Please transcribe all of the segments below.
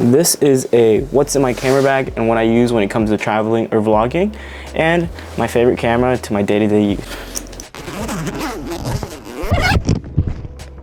This is a what's in my camera bag and what I use when it comes to traveling or vlogging, and my favorite camera to my day-to-day use.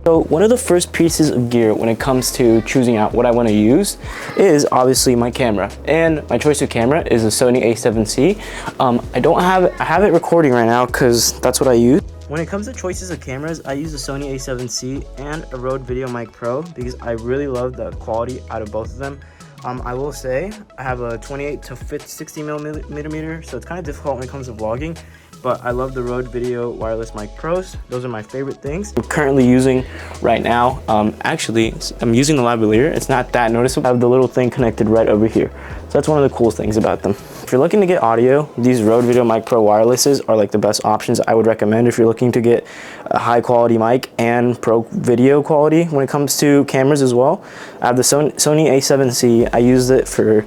So one of the first pieces of gear when it comes to choosing out what I want to use is obviously my camera, and my choice of camera is a Sony a7C. I have it recording right now because that's what I use. When it comes to choices of cameras, I use the Sony a7C and a Rode VideoMic Pro because I really love the quality out of both of them. I will say I have a 28 to 60 millimeter, so it's kind of difficult when it comes to vlogging, but I love the Rode Video Wireless Mic Pros. Those are my favorite things. I'm currently using right now, actually, I'm using the lavalier. It's not that noticeable. I have the little thing connected right over here. So that's one of the cool things about them. If you're looking to get audio, these Rode VideoMic Pro wirelesses are like the best options I would recommend if you're looking to get a high quality mic and pro video quality when it comes to cameras as well. I have the Sony a7C. I use it for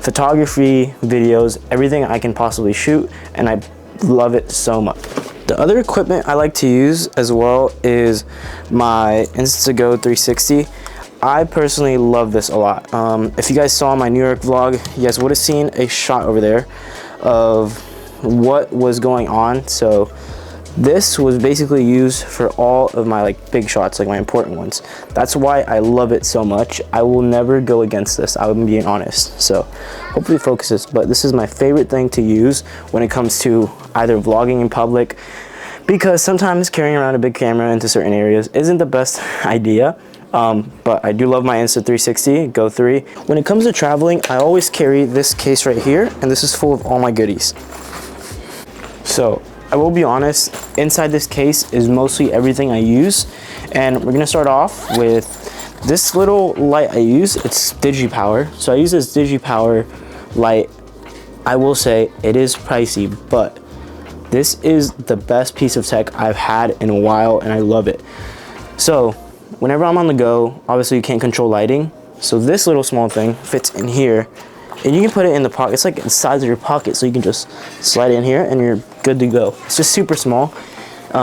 photography, videos, everything I can possibly shoot, and I love it so much. The other equipment I like to use as well is my Instago 360. I personally love this a lot. If you guys saw my New York vlog, you guys would have seen a shot over there of what was going on. So this was basically used for all of my like big shots, like my important ones. That's why I love it so much. I will never go against this, I'm being honest. So hopefully it focuses, but this is my favorite thing to use when it comes to either vlogging in public, because sometimes carrying around a big camera into certain areas isn't the best idea. But I do love my Insta360 Go 3. When it comes to traveling, I always carry this case right here, and this is full of all my goodies. So I will be honest, inside this case is mostly everything I use, and we're gonna start off with this little light I use. It's DigiPower. So I use this DigiPower light. I will say it is pricey, but this is the best piece of tech I've had in a while, and I love it. So whenever I'm on the go, obviously you can't control lighting. So this little small thing fits in here, and you can put it in the pocket. It's like the size of your pocket, so you can just slide it in here and you're good to go. It's just super small.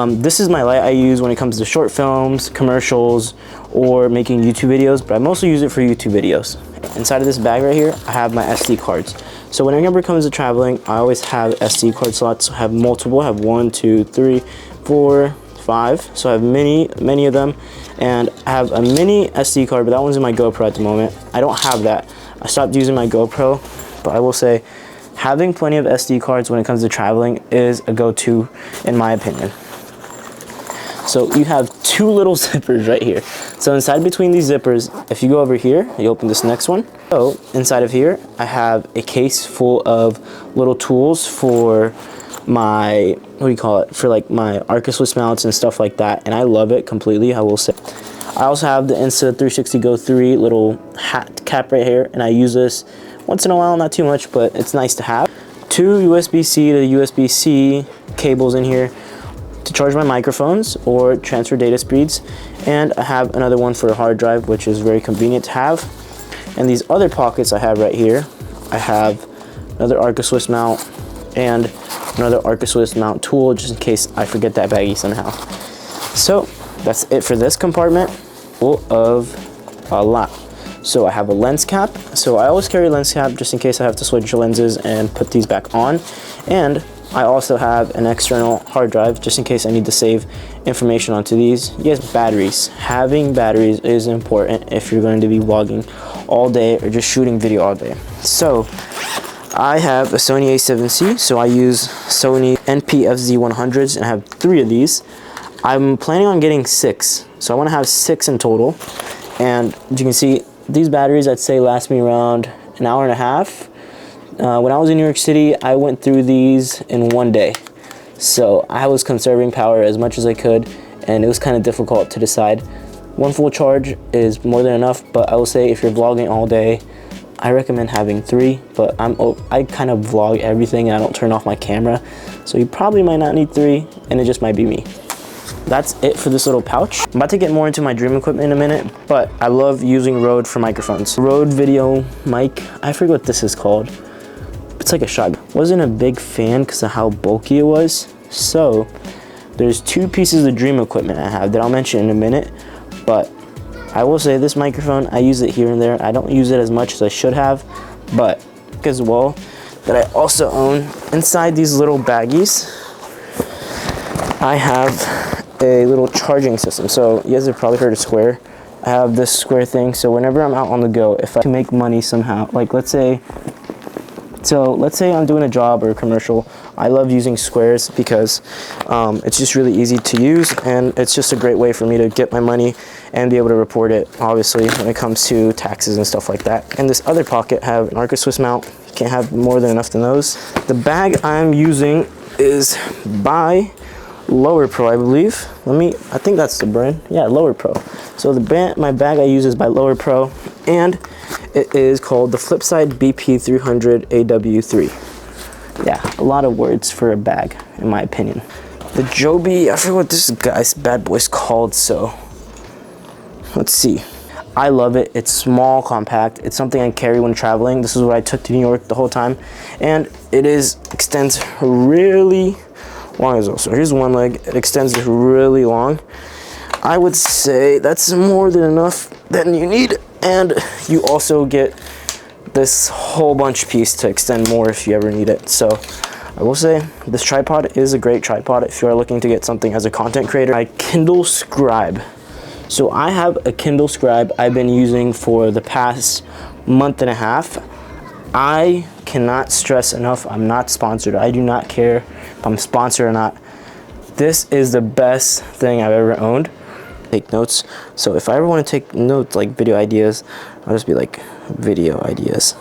This is my light I use when it comes to short films, commercials, or making YouTube videos, but I mostly use it for YouTube videos. Inside of this bag right here, I have my SD cards. So whenever it comes to traveling, I always have SD card slots. I have multiple. I have 1, 2, 3, 4, 5. So I have many of them, and I have a mini SD card, but that one's in my GoPro at the moment. I don't have that. I stopped using my GoPro, but I will say having plenty of SD cards when it comes to traveling is a go-to in my opinion. So you have two little zippers right here. So inside between these zippers, if you go over here, you open this next one. So inside of here, I have a case full of little tools for my, what do you call it, for like my Arca Swiss mounts and stuff like that, and I love it completely, I will say. I also have the Insta360 Go 3 little hat cap right here, and I use this once in a while, not too much, but it's nice to have. Two USB-C to USB-C cables in here to charge my microphones or transfer data speeds, and I have another one for a hard drive, which is very convenient to have. And these other pockets I have right here, I have another Arca Swiss mount and another Arca Swiss mount tool, just in case I forget that baggie somehow. So that's it for this compartment, full of a lot. So I have a lens cap. So I always carry a lens cap just in case I have to switch lenses and put these back on. And I also have an external hard drive just in case I need to save information onto these. Yes, batteries. Having batteries is important if you're going to be vlogging all day or just shooting video all day. So I have a Sony a7C, so I use Sony NP-FZ100s, and I have 3 of these. I'm planning on getting 6, so I want to have 6 in total. And as you can see, these batteries I'd say last me around an hour and a half. When I was in New York City, I went through these in 1 day. So I was conserving power as much as I could, and it was kind of difficult to decide. 1 full charge is more than enough, but I will say if you're vlogging all day, I recommend having 3, but I kind of vlog everything and I don't turn off my camera, so you probably might not need 3, and it just might be me. That's it for this little pouch. I'm about to get more into my dream equipment in a minute, but I love using Rode for microphones. Rode Video Mic, I forget what this is called. It's like a shotgun. Wasn't a big fan because of how bulky it was. So there's 2 pieces of dream equipment I have that I'll mention in a minute, but I will say this microphone, I use it here and there. I don't use it as much as I should have, but as well that I also own inside these little baggies, I have a little charging system. So you guys have probably heard of Square. I have this Square thing, so whenever I'm out on the go, if I can make money somehow, like let's say I'm doing a job or a commercial, I love using Squares because it's just really easy to use, and it's just a great way for me to get my money and be able to report it, obviously, when it comes to taxes and stuff like that. And this other pocket have an Arca Swiss mount. Can't have more than enough than those. The bag I'm using is by Lower Pro, I believe. I think that's the brand. Yeah, Lower Pro. So my bag I use is by Lower Pro, and it is called the Flipside BP300 AW3. Yeah, a lot of words for a bag, in my opinion. The Joby, I forget what this guy's bad boy's called, so let's see. I love it. It's small, compact. It's something I carry when traveling. This is what I took to New York the whole time, and it extends really long as well. So here's one leg. It extends really long. I would say that's more than enough than you need, and you also get this whole bunch piece to extend more if you ever need it. So I will say this tripod is a great tripod if you are looking to get something as a content creator. My Kindle Scribe. So I have a Kindle Scribe I've been using for the past month and a half. I cannot stress enough, I'm not sponsored. I do not care if I'm sponsored or not. This is the best thing I've ever owned. Take notes. So if I ever want to take notes, like video ideas, I'll just be like video ideas.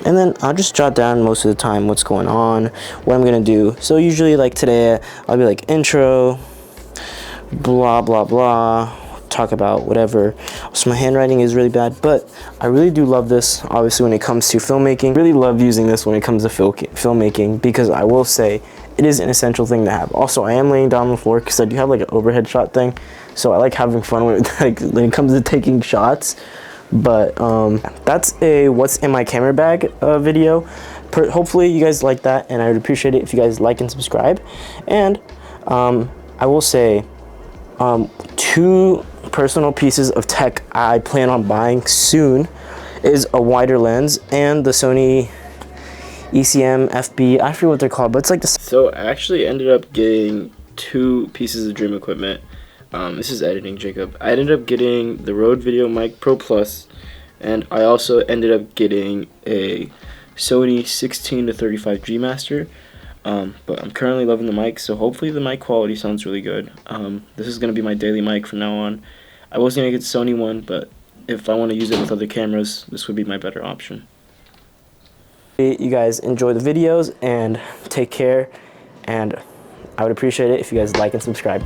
And then I'll just jot down most of the time what's going on, what I'm gonna do. So usually like today, I'll be like intro, blah, blah, blah, talk about whatever. So my handwriting is really bad, but I really do love this, obviously, when it comes to filmmaking. Really love using this when it comes to filmmaking, because I will say it is an essential thing to have. Also, I am laying down on the floor because I do have like an overhead shot thing, so I like having fun with it, like when it comes to taking shots. But that's a what's in my camera bag video. Hopefully you guys like that, and I would appreciate it if you guys like and subscribe. And I will say 2 personal pieces of tech I plan on buying soon is a wider lens and the Sony ECM FB. I forget what they're called, but it's like this. So I actually ended up getting 2 pieces of dream equipment. This is editing, Jacob. I ended up getting the Rode Video Mic Pro Plus, and I also ended up getting a Sony 16 to 35 G Master. But I'm currently loving the mic, so hopefully the mic quality sounds really good. This is going to be my daily mic from now on. I was going to get the Sony one, but if I want to use it with other cameras, this would be my better option. You guys enjoy the videos and take care, and I would appreciate it if you guys like and subscribe.